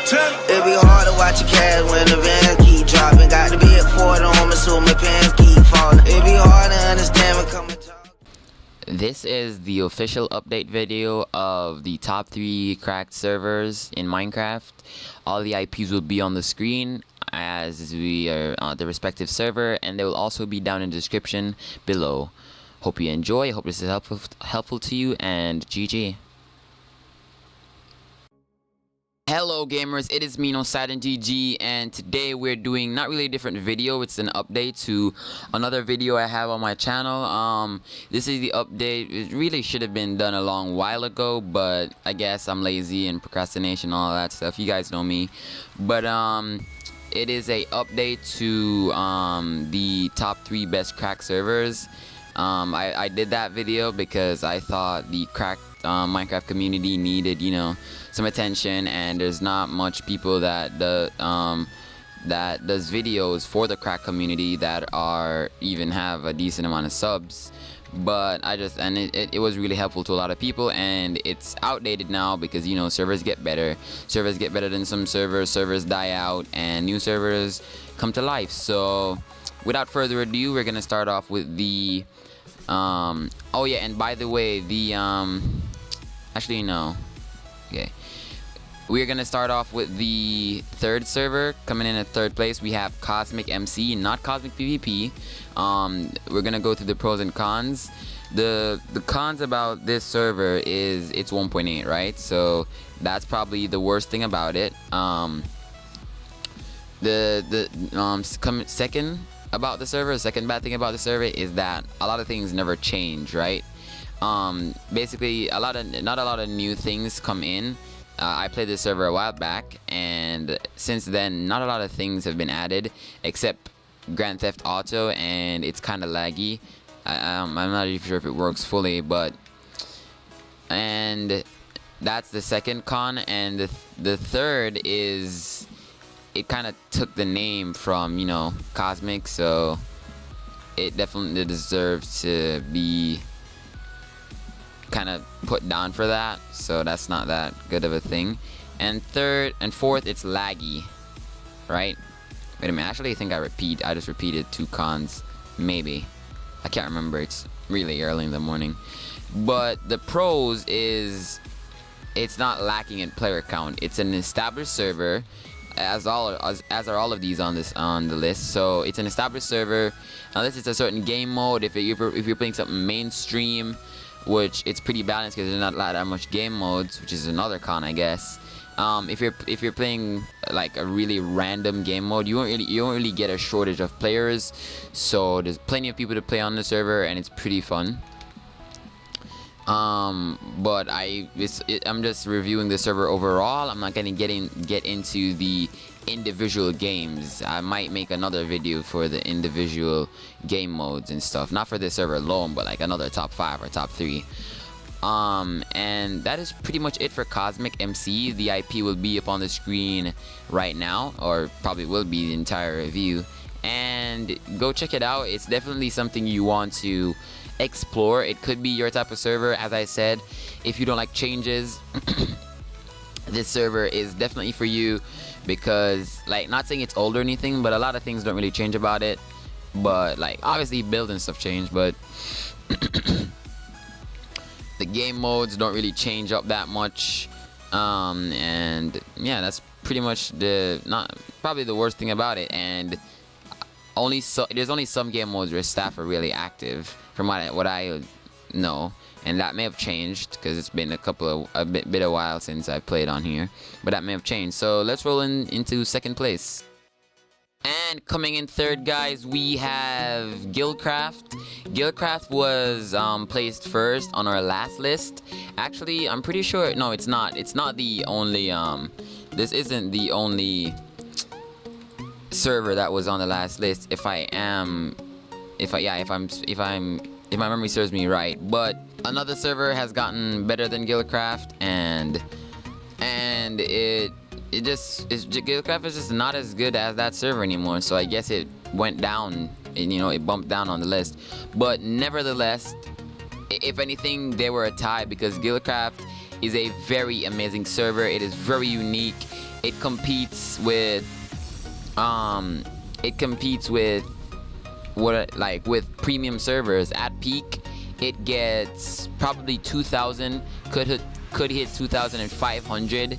It be hard to watch your cash when the bands keep dropping. Got the big Ford on me, so my pants keep falling. It be hard to understand when coming talk. This is the official update video of the top 3 cracked servers in Minecraft. All the IPs will be on the screen as we are on the respective server, and they will also be down in the description below. Hope you enjoy. Hope this is helpful to you, and GG. Hello gamers, it is me Nosiedon GG, and today we're doing not really a different video. It's an update to another video I have on my channel. This is the update. It really should have been done a long while ago, but I guess I'm lazy and procrastination, all that stuff. You guys know me. But it is a update to the top 3 best cracked servers. I did that video because I thought the cracked Minecraft community needed, you know, some attention, and there's not much people that does videos for the crack community that even have a decent amount of subs. But it was really helpful to a lot of people, and it's outdated now because, you know, servers get better than some servers die out and new servers come to life. So without further ado, we're gonna start off with the oh yeah, and by the way, the actually no, okay, we're gonna start off with the 3rd server. Coming in at 3rd place, we have CosmicMC, not Cosmic PvP. We're gonna go through the pros and cons. The cons about this server is it's 1.8, right? So that's probably the worst thing about it. Second about the server, second bad thing about the server is that a lot of things never change, right? Basically not a lot of new things come in. I played this server a while back, and since then not a lot of things have been added except Grand Theft Auto, and it's kind of laggy. I'm not even sure if it works fully, and that's the second con. And the third is it kind of took the name from, you know, Cosmic, so it definitely deserves to be kind of put down for that, so that's not that good of a thing. And third and fourth, it's laggy, right? Wait a minute, actually I think I just repeated 2 cons, maybe, I can't remember, it's really early in the morning. But the pros is it's not lacking in player count. It's an established server, as are all of these on the list. So it's an established server unless it's a certain game mode. If you're playing something mainstream, which it's pretty balanced because there's not that much game modes, which is another con, I guess. If you're playing like a really random game mode, you won't really get a shortage of players. So there's plenty of people to play on the server, and it's pretty fun. But I'm just reviewing the server overall. I'm not gonna get into the individual games. I might make another video for the individual game modes and stuff, not for this server alone, but like another top 5 or top 3. And that is pretty much it for CosmicMC. The IP will be up on the screen right now, or probably will be the entire review, and go check it out. It's definitely something you want to explore. It could be your type of server. As I said, if you don't like changes, this server is definitely for you, because, like, not saying it's old or anything, but a lot of things don't really change about it. But like, obviously build and stuff change, but the game modes don't really change up that much. And yeah, that's pretty much probably the worst thing about it. And there's only some game modes where staff are really active, from what I know, and that may have changed because it's been a bit a while since I played on here, but that may have changed. So let's roll into 2nd place. And coming in 3rd, guys, we have Guildcraft. Guildcraft was placed 1st on our last list. Actually, I'm pretty sure, no, it's not the only this isn't the only server that was on the last list, if my memory serves me right. But another server has gotten better than Guildcraft, and Guildcraft is just not as good as that server anymore. So I guess it went down, and, you know, it bumped down on the list. But nevertheless, if anything, they were a tie, because Guildcraft is a very amazing server. It is very unique. It competes with with premium servers. At peak, it gets probably 2,000, could hit 2,500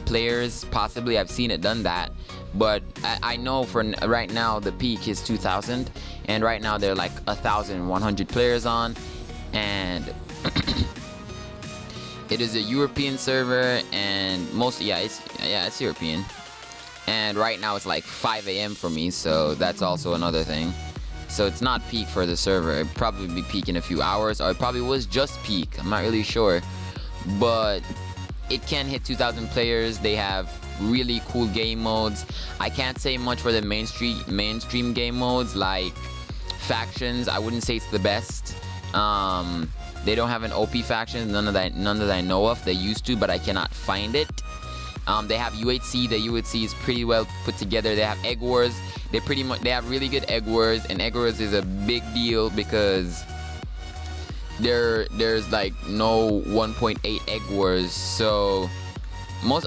players possibly. I've seen it done that, but I know for right now the peak is 2,000, and right now they're like 1,100 players on, and it is a European server, and it's European. And right now it's like 5 a.m. for me, so that's also another thing. So it's not peak for the server. It'd probably be peak in a few hours, or it probably was just peak. I'm not really sure, but it can hit 2,000 players. They have really cool game modes. I can't say much for the mainstream game modes like factions. I wouldn't say it's the best. They don't have an OP faction, none that I know of. They used to, but I cannot find it. They have UHC. The UHC is pretty well put together. They have Egg Wars. They have really good Egg Wars, and Egg Wars is a big deal because there's like no 1.8 Egg Wars. So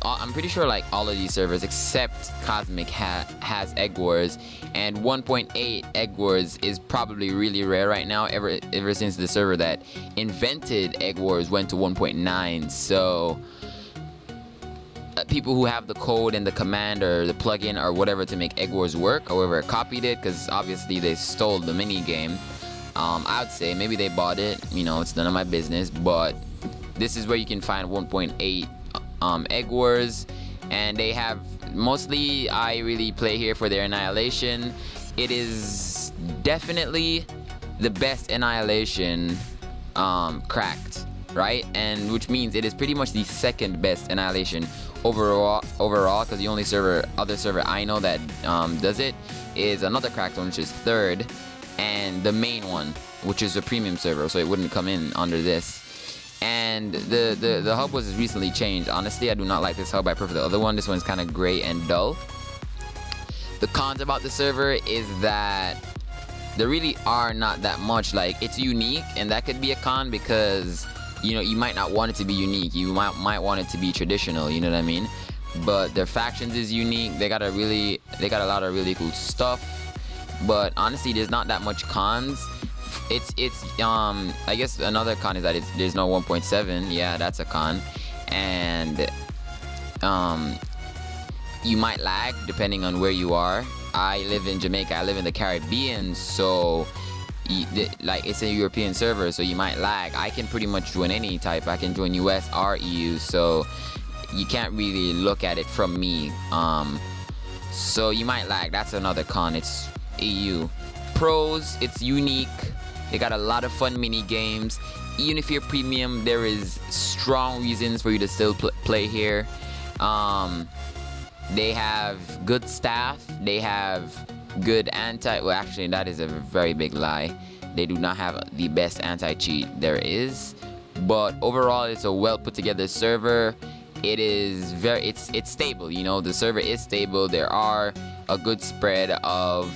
I'm pretty sure like all of these servers except Cosmic has Egg Wars, and 1.8 Egg Wars is probably really rare right now, ever since the server that invented Egg Wars went to 1.9. So people who have the code and the command or the plugin or whatever to make Egg Wars work, however copied it, because obviously they stole the mini game. I would say maybe they bought it, it's none of my business, but this is where you can find 1.8 Egg Wars, and they have mostly, I really play here for their Annihilation. It is definitely the best Annihilation cracked, right? And which means it is pretty much the second best Annihilation overall, because the only other server I know that does it is another cracked one, which is third, and the main one, which is a premium server, so it wouldn't come in under this. And the hub was recently changed. Honestly, I do not like this hub. I prefer the other one. This one's kind of gray and dull. The cons about the server is that there really are not that much. Like, it's unique, and that could be a con because you might not want it to be unique. You might want it to be traditional, you know what I mean? But their factions is unique. They got a lot of really cool stuff. But honestly, there's not that much cons. I guess another con is that there's no 1.7. Yeah, that's a con. And you might lag depending on where you are. I live in Jamaica. I live in the Caribbean, so it's a European server, so you might lag. I can pretty much join any type. I can join US or EU, so you can't really look at it from me. So you might lag. That's another con. It's EU. Pros, it's unique. They got a lot of fun mini games. Even if you're premium, there is strong reasons for you to still play here. They have good staff. They have good well, actually, that is a very big lie. They do not have the best anti-cheat there is. But overall, it's a well put together server. It is it's stable. The server is stable. There are a good spread of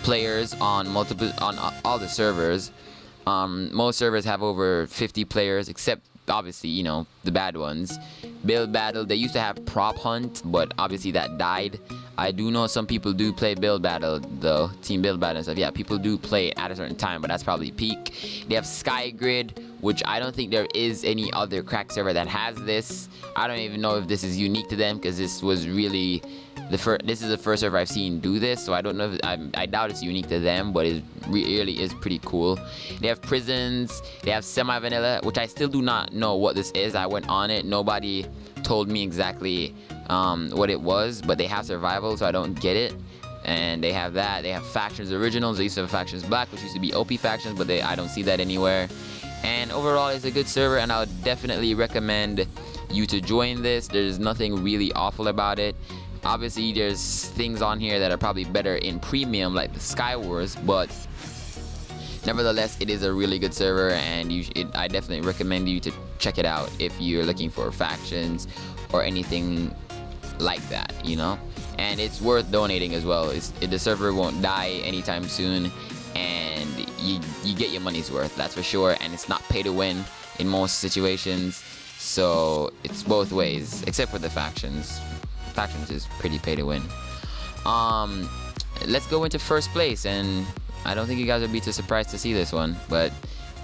players on all the servers. Most servers have over 50 players, except obviously the bad ones. Build battle, they used to have prop hunt, but obviously that died. I do know some people do play build battle though, team build battle and stuff. Yeah, people do play it at a certain time, but that's probably peak. They have Sky Grid, which I don't think there is any other crack server that has this. I don't even know if this is unique to them, because this was really this is the first server I've seen do this, so I don't know if I doubt it's unique to them, but it really is pretty cool. They have prisons. They have semi-vanilla, which I still do not know what this is. I went on it. Nobody told me exactly what it was, but they have survival, so I don't get it. And they have that. They have factions originals. They used to have factions black, which used to be OP factions, but I don't see that anywhere. And overall, it's a good server, and I would definitely recommend you to join this. There's nothing really awful about it. Obviously, there's things on here that are probably better in premium, like the Sky Wars, but nevertheless, it is a really good server, and I definitely recommend you to check it out if you're looking for factions or anything like that, And it's worth donating as well. The server won't die anytime soon, and you get your money's worth, that's for sure. And it's not pay to win. in most situations. So it's both ways, except for the factions. Factions is pretty pay to win. Let's go into first place, and I don't think you guys would be too surprised to see this one,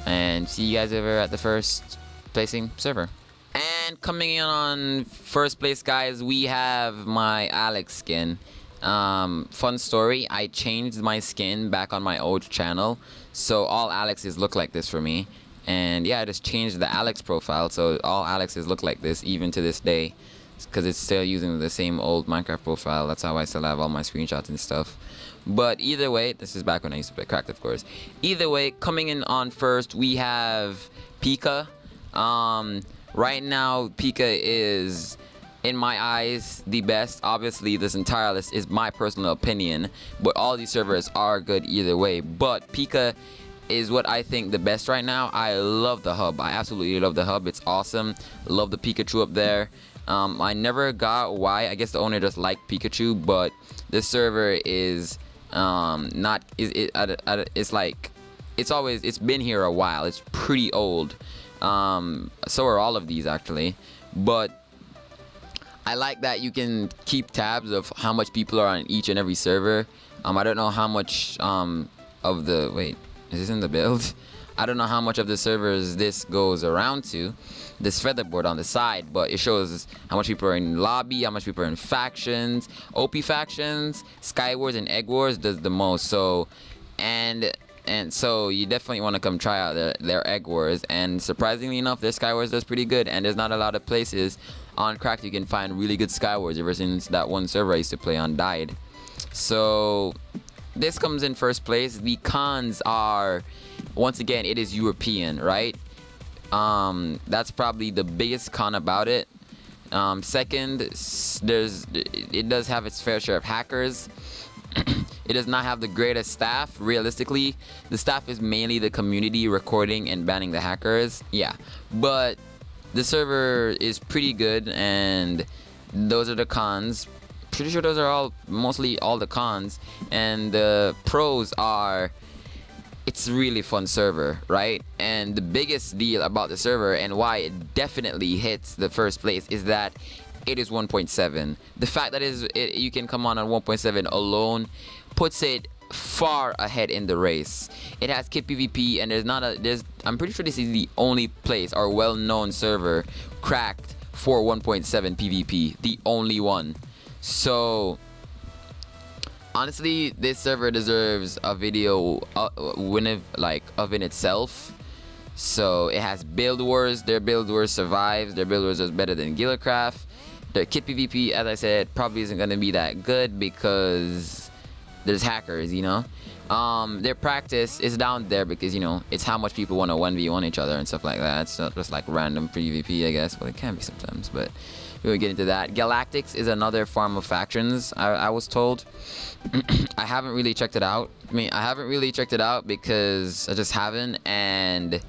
and see you guys over at the first placing server. And coming in on first place, guys, we have my Alex skin. Fun story, I changed my skin back on my old channel, so all Alexes look like this for me. And yeah, I just changed the Alex profile, so all Alexes look like this even to this day, because it's still using the same old Minecraft profile. That's how I still have all my screenshots and stuff. But either way, this is back when I used to play Cracked, of course. Either way, coming in on first, we have Pika. Right now, Pika is, in my eyes, the best. Obviously, this entire list is my personal opinion, but all these servers are good either way. But Pika is what I think the best right now. I love the hub. I absolutely love the hub. It's awesome. Love the Pikachu up there. I never got why. I guess the owner just liked Pikachu, but this server is not. It's like it's been here a while. It's pretty old. So are all of these actually, but I like that you can keep tabs of how much people are on each and every server. I don't know how much of the wait. Is this in the build? I don't know how much of the servers this goes around to, this featherboard on the side, but it shows how much people are in lobby, how much people are in factions. OP factions, Sky Wars and Egg Wars does the most. So, and so you definitely want to come try out their Egg Wars. And surprisingly enough, their Sky Wars does pretty good. And there's not a lot of places on Cracked you can find really good Sky Wars ever since that one server I used to play on died. So this comes in first place. The cons are, once again, it is European, right? That's probably the biggest con about it. Second, it does have its fair share of hackers. It does not have the greatest staff. Realistically, the staff is mainly the community recording and banning the hackers. Yeah, but the server is pretty good, and those are the cons. Pretty sure those are mostly all the cons. And the pros are, it's a really fun server, right? And the biggest deal about the server and why it definitely hits the first place is that it is 1.7. The fact that you can come on 1.7 alone puts it far ahead in the race. It has kit PvP, and I'm pretty sure this is the only place or well-known server cracked for 1.7 PvP, the only one. So honestly, this server deserves a video of in itself. So it has build wars. Their build wars survives. Their build wars is better than Guildcraft. Their kit PvP, as I said, probably isn't going to be that good because there's hackers, you know. Their practice is down there because, you know, it's how much people want to 1v1 each other and stuff like that. It's not just like random PvP, I guess. Well, it can be sometimes, but we will get into that. Galactics is another form of factions, I was told. I haven't really checked it out. I haven't really checked it out because I just haven't, and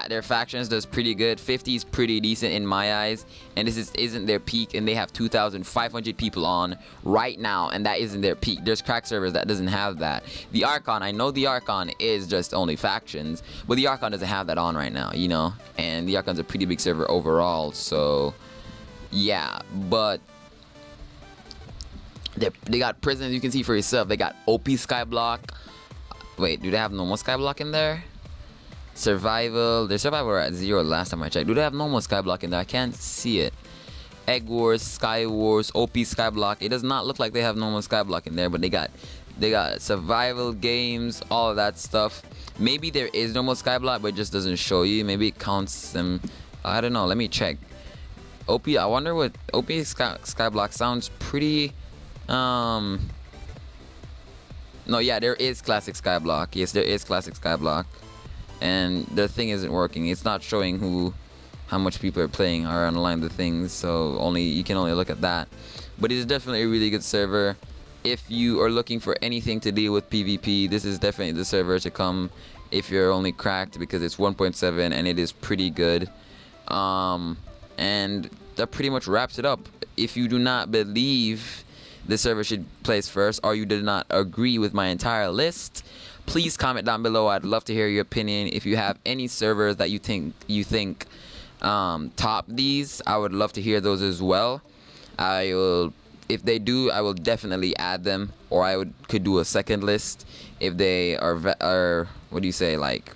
their factions does pretty good. 50 is pretty decent in my eyes, and this isn't their peak, and they have 2,500 people on right now, and that isn't their peak. There's crack servers that doesn't have that. The Archon, I know the Archon is just only factions, but the Archon doesn't have that on right now, you know, and the Archon's a pretty big server overall. So yeah, but they got prisons, you can see for yourself. They got OP Skyblock. Wait, do they have normal Skyblock in there? Survival. Their survival were at 0 last time I checked. Do they have normal Skyblock in there? I can't see it. Egg Wars, Sky Wars, OP Skyblock. It does not look like they have normal Skyblock in there, but they got survival games, all of that stuff. Maybe there is normal Skyblock, but it just doesn't show you. Maybe it counts them. I don't know. Let me check. OP. I wonder what OP Skyblock sounds pretty. No, yeah, there is classic Skyblock. Yes, there is classic Skyblock. And the thing isn't working. It's not showing how much people are playing or online the things, so you can only look at that. But it's definitely a really good server. If you are looking for anything to deal with PvP, this is definitely the server to come if you're only cracked, because it's 1.7 and it is pretty good. And that pretty much wraps it up. If you do not believe the server should place first, or you did not agree with my entire list, please comment down below. I'd love to hear your opinion. If you have any servers that you think top these, I would love to hear those as well. If they do, I will definitely add them, or I could do a second list if they are what do you say, like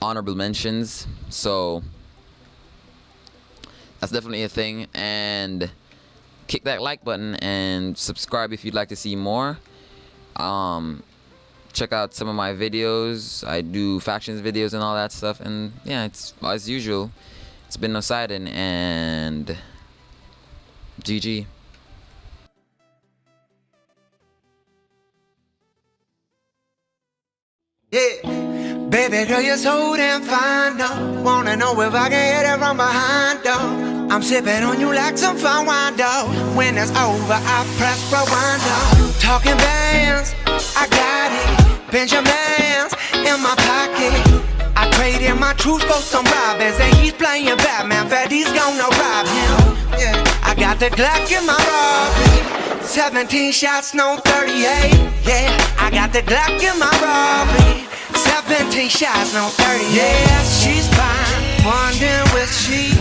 honorable mentions. So that's definitely a thing. And kick that like button and subscribe if you'd like to see more. Check out some of my videos. I do factions videos and all that stuff. And yeah, it's as usual. It's been Nosiedon, and GG. Yeah, baby girl, you're so damn fine, though. Wanna know if I can hit it from behind, though. I'm sipping on you like some fine wine, though. When it's over, I press rewind, though. Talking bands, I got it. Benjamins in my pocket. I traded my truth for some robbers, and he's playing Batman, but he's gonna rob him. Yeah, I got the Glock in my robbery. 17 shots, no 38. Yeah, I got the Glock in my robbery. 17 shots, no 38. Yeah, she's fine, wondering where she